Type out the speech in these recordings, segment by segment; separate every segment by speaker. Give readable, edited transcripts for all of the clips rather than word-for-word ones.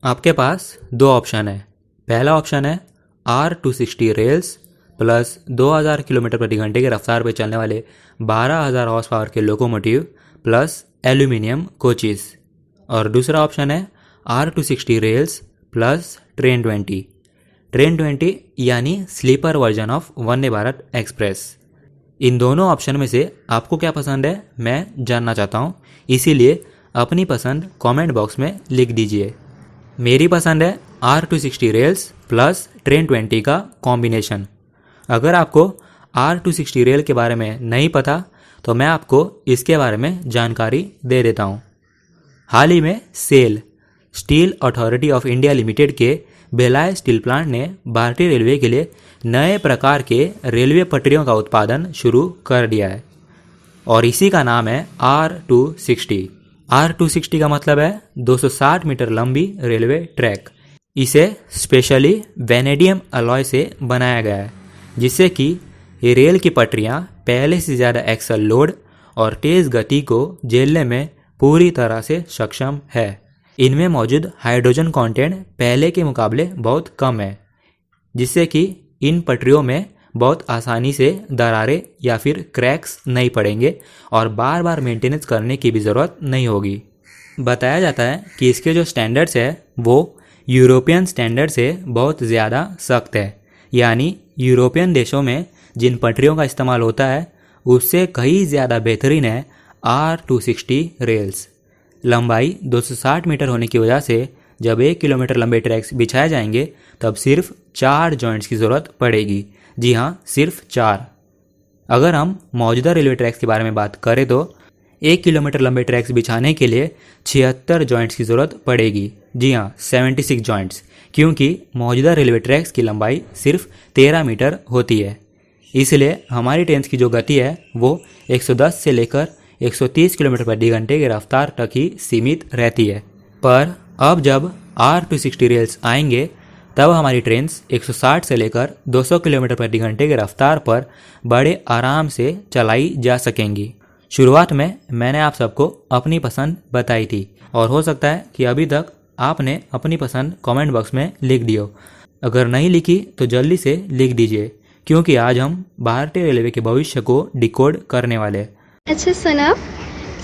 Speaker 1: आपके पास दो ऑप्शन है। पहला ऑप्शन है R260 रेल्स प्लस 2000 किलोमीटर प्रति घंटे की रफ्तार पर चलने वाले 12000 हॉर्स पावर के लोकोमोटिव प्लस एल्यूमिनियम कोचेस। और दूसरा ऑप्शन है R260 रेल्स प्लस ट्रेन 20 यानी sleeper version of Vande Bharat express. इन दोनों ऑप्शन में से आपको क्या पसंद है मैं जानना चाहता हूँ, इसीलिए अपनी पसंद कमेंट बॉक्स में लिख दीजिए। मेरी पसंद है R260 रेल्स प्लस ट्रेन 20 का कॉम्बिनेशन। अगर आपको R260 रेल के बारे में नहीं पता तो मैं आपको इसके बारे में जानकारी दे देता हूँ। हाल ही में SAIL Steel Authority of India Limited के भिलाई स्टील प्लांट ने भारतीय रेलवे के लिए नए प्रकार के रेलवे पटरियों का उत्पादन शुरू कर दिया है और इसी का नाम है R260। R260 का मतलब है 260 मीटर लंबी रेलवे ट्रैक। इसे स्पेशली वेनेडियम अलॉय से बनाया गया है जिससे कि ये रेल की पटरियाँ पहले से ज़्यादा एक्सल लोड और तेज़ गति को झेलने में पूरी तरह से सक्षम है। इनमें मौजूद हाइड्रोजन कंटेंट पहले के मुकाबले बहुत कम है जिससे कि इन पटरियों में बहुत आसानी से दरारें या फिर क्रैक्स नहीं पड़ेंगे और बार बार मेंटेनेंस करने की भी ज़रूरत नहीं होगी। बताया जाता है कि इसके जो स्टैंडर्ड्स है वो यूरोपियन स्टैंडर्ड से बहुत ज़्यादा सख्त है, यानी यूरोपियन देशों में जिन पटरियों का इस्तेमाल होता है उससे कहीं ज़्यादा बेहतरीन है R260 रेल्स। लंबाई 260 मीटर होने की वजह से जब 1 किलोमीटर लंबे ट्रैक्स बिछाए जाएंगे तब सिर्फ 4 जॉइंट्स की ज़रूरत पड़ेगी। जी हाँ, सिर्फ 4। अगर हम मौजूदा रेलवे ट्रैक्स के बारे में बात करें तो 1 किलोमीटर लंबे ट्रैक्स बिछाने के लिए 76 जॉइंट्स की ज़रूरत पड़ेगी। जी हाँ, 76 जॉइंट्स, क्योंकि मौजूदा रेलवे ट्रैक्स की लंबाई सिर्फ 13 मीटर होती है। इसलिए हमारी ट्रेन की जो गति है वो 110 से लेकर 130 किलोमीटर प्रति घंटे की रफ्तार तक ही सीमित रहती है। पर अब जब R260 रेल्स आएंगे तब हमारी ट्रेन 160 से लेकर 200 किलोमीटर प्रति घंटे की रफ्तार पर बड़े आराम से चलाई जा सकेंगी। शुरुआत में मैंने आप सबको अपनी पसंद बताई थी और हो सकता है कि अभी तक आपने अपनी पसंद कमेंट बॉक्स में लिख दी हो। अगर नहीं लिखी तो जल्दी से लिख दीजिए, क्योंकि आज हम भारतीय रेलवे के भविष्य को डिकोड करने वाले हैं।
Speaker 2: अच्छा सुनो,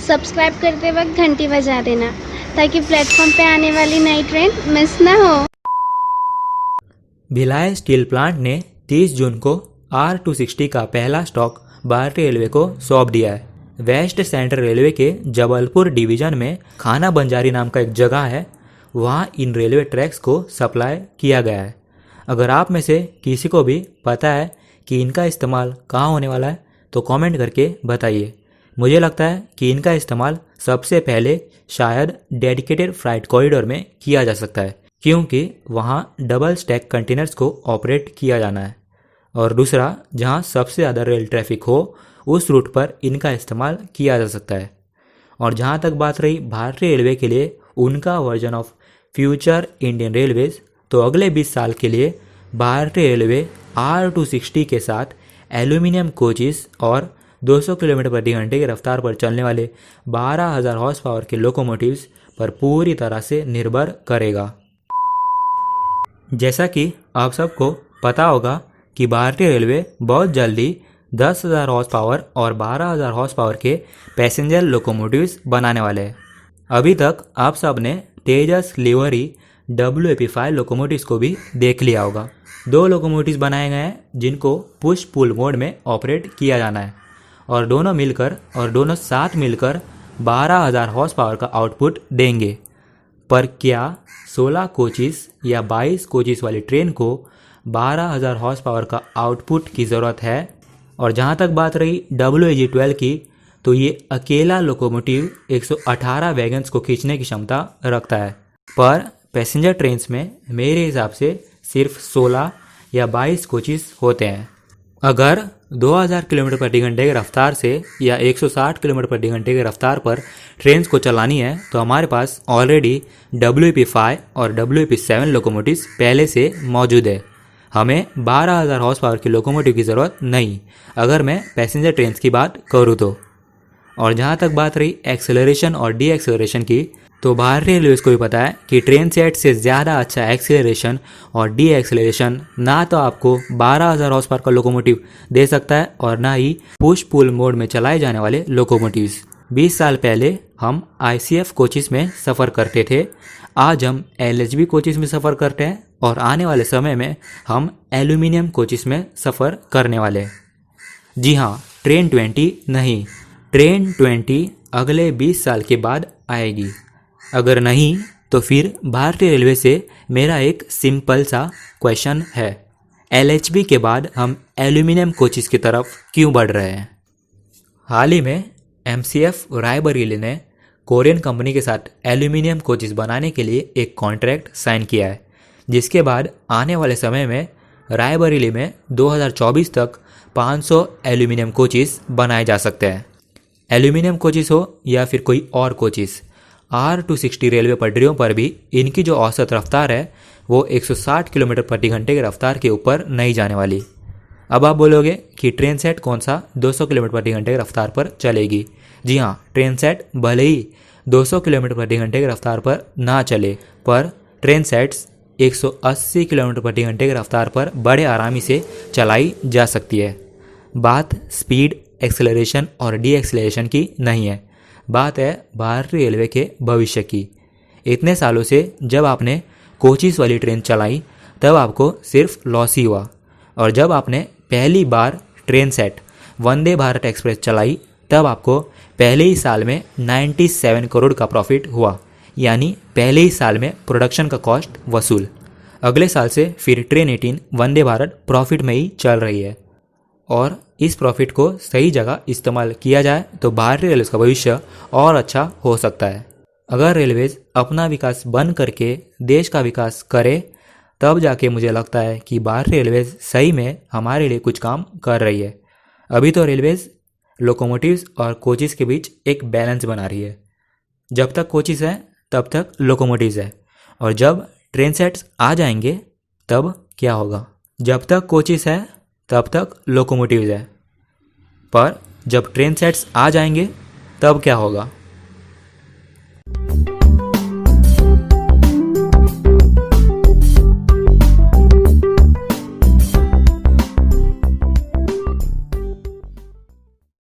Speaker 2: सब्सक्राइब करते वक्त घंटी बजा देना ताकि प्लेटफॉर्म पे आने वाली नई ट्रेन मिस ना हो।
Speaker 1: भिलाई स्टील प्लांट ने 30 जून को R260 का पहला स्टॉक भारतीय रेलवे को सौंप दिया है। वेस्ट सेंट्रल रेलवे के जबलपुर डिवीजन में खाना बंजारी नाम का एक जगह है, वहाँ इन रेलवे ट्रैक्स को सप्लाई किया गया है। अगर आप में से किसी को भी पता है कि इनका इस्तेमाल कहाँ होने वाला है तो कमेंट करके बताइए। मुझे लगता है कि इनका इस्तेमाल सबसे पहले शायद डेडिकेटेड फ्राइट कॉरिडोर में किया जा सकता है, क्योंकि वहाँ डबल स्टैक कंटेनर्स को ऑपरेट किया जाना है। और दूसरा, जहाँ सबसे ज़्यादा रेल ट्रैफिक हो उस रूट पर इनका इस्तेमाल किया जा सकता है। और जहाँ तक बात रही भारतीय रेलवे के लिए उनका version of future Indian railways, तो अगले 20 साल के लिए भारतीय रेलवे R260 के साथ एल्यूमिनियम कोचेस और 200 किलोमीटर प्रति घंटे की रफ्तार पर चलने वाले 12000 हॉर्स पावर के लोकोमोटिव्स पर पूरी तरह से निर्भर करेगा। जैसा कि आप सबको पता होगा कि भारतीय रेलवे बहुत जल्दी 10,000 हॉर्स पावर और 12,000 हॉर्स पावर के पैसेंजर लोकोमोटिव्स बनाने वाले हैं। अभी तक आप सब ने तेजस लिवरी WAP5 लोकोमोटिव्स को भी देख लिया होगा। 2 लोकोमोटिव्स बनाए गए हैं जिनको पुश पुल मोड में ऑपरेट किया जाना है और दोनों साथ मिलकर 12,000 हॉर्स पावर का आउटपुट देंगे। पर क्या 16 कोचेस या 22 कोचेस वाली ट्रेन को 12,000 हॉर्स पावर का आउटपुट की ज़रूरत है? और जहाँ तक बात रही WAG12 की, तो ये अकेला लोकोमोटिव 118 वैगन्स को खींचने की क्षमता रखता है। पर पैसेंजर ट्रेन्स में मेरे हिसाब से सिर्फ 16 या 22 कोचेस होते हैं। अगर 2000 किलोमीटर प्रति घंटे की रफ्तार से या 160 किलोमीटर प्रति घंटे की रफ्तार पर ट्रेन्स को चलानी है तो हमारे पास ऑलरेडी WAP5 और WAP7 लोकोमोटिव्स पहले से मौजूद है। हमें 12,000 हॉर्स पावर की लोकोमोटिव की ज़रूरत नहीं, अगर मैं पैसेंजर ट्रेन्स की बात करूँ तो। और जहाँ तक बात रही एक्सेलरेशन और डी एक्सेलरेशन की, तो भारतीय रेलवेज को भी पता है कि ट्रेन सेट से ज़्यादा अच्छा एक्सीलरेशन और डी एक्सीलरेशन ना तो आपको 12,000 हॉर्स पावर का लोकोमोटिव दे सकता है और ना ही पुश पुल मोड में चलाए जाने वाले लोकोमोटिव्स। 20 साल पहले हम ICF कोचिस में सफ़र करते थे, आज हम LHB कोचिस में सफ़र करते हैं और आने वाले समय में हम एल्यूमिनियम कोचिस में सफ़र करने वाले हैं। जी हाँ, ट्रेन 20 नहीं, ट्रेन 20 अगले 20 साल के बाद आएगी। अगर नहीं तो फिर भारतीय रेलवे से मेरा एक सिंपल सा क्वेश्चन है, LHB के बाद हम एल्यूमिनियम कोचिस की तरफ क्यों बढ़ रहे हैं? हाल ही में MCF रायबरेली ने कोरियन कंपनी के साथ एल्यूमिनियम कोचिस बनाने के लिए एक कॉन्ट्रैक्ट साइन किया है, जिसके बाद आने वाले समय में रायबरेली में 2024 तक 500 एल्यूमिनियम कोचिस बनाए जा सकते हैं। एल्यूमिनियम कोचिस हो या फिर कोई और कोचिस, R260 रेलवे पटरियों पर भी इनकी जो औसत रफ्तार है वो 160 किलोमीटर प्रति घंटे की रफ्तार के ऊपर नहीं जाने वाली। अब आप बोलोगे कि ट्रेन सेट कौन सा 200 किलोमीटर प्रति घंटे की रफ्तार पर चलेगी। जी हाँ, ट्रेन सेट भले ही 200 किलोमीटर प्रति घंटे की रफ्तार पर ना चले, पर ट्रेन सेट्स 180 किलोमीटर प्रति घंटे की रफ्तार पर बड़े आरामी से चलाई जा सकती है। बात स्पीड, एक्सेलरेशन और डी एक्सेलरेशन की नहीं है, बात है भारतीय रेलवे के भविष्य की। इतने सालों से जब आपने कोचिस वाली ट्रेन चलाई तब आपको सिर्फ लॉस ही हुआ, और जब आपने पहली बार ट्रेन सेट वंदे भारत एक्सप्रेस चलाई तब आपको पहले ही साल में 97 करोड़ का प्रॉफिट हुआ, यानी पहले ही साल में प्रोडक्शन का कॉस्ट वसूल। अगले साल से फिर ट्रेन 18 वंदे भारत प्रॉफिट में ही चल रही है, और इस प्रॉफिट को सही जगह इस्तेमाल किया जाए तो भारतीय रेलवे का भविष्य और अच्छा हो सकता है। अगर रेलवेज अपना विकास बंद करके देश का विकास करे तब जाके मुझे लगता है कि भारतीय रेलवेज सही में हमारे लिए कुछ काम कर रही है। अभी तो रेलवेज लोकोमोटिव्स और कोचिस के बीच एक बैलेंस बना रही है। जब तक कोचिस है तब तक लोकोमोटिव्स है, और जब ट्रेन सेट्स आ जाएंगे तब क्या होगा? जब तक कोचिस है तब तक लोकोमोटिव्स है, पर जब ट्रेन सेट्स आ जाएंगे तब क्या होगा?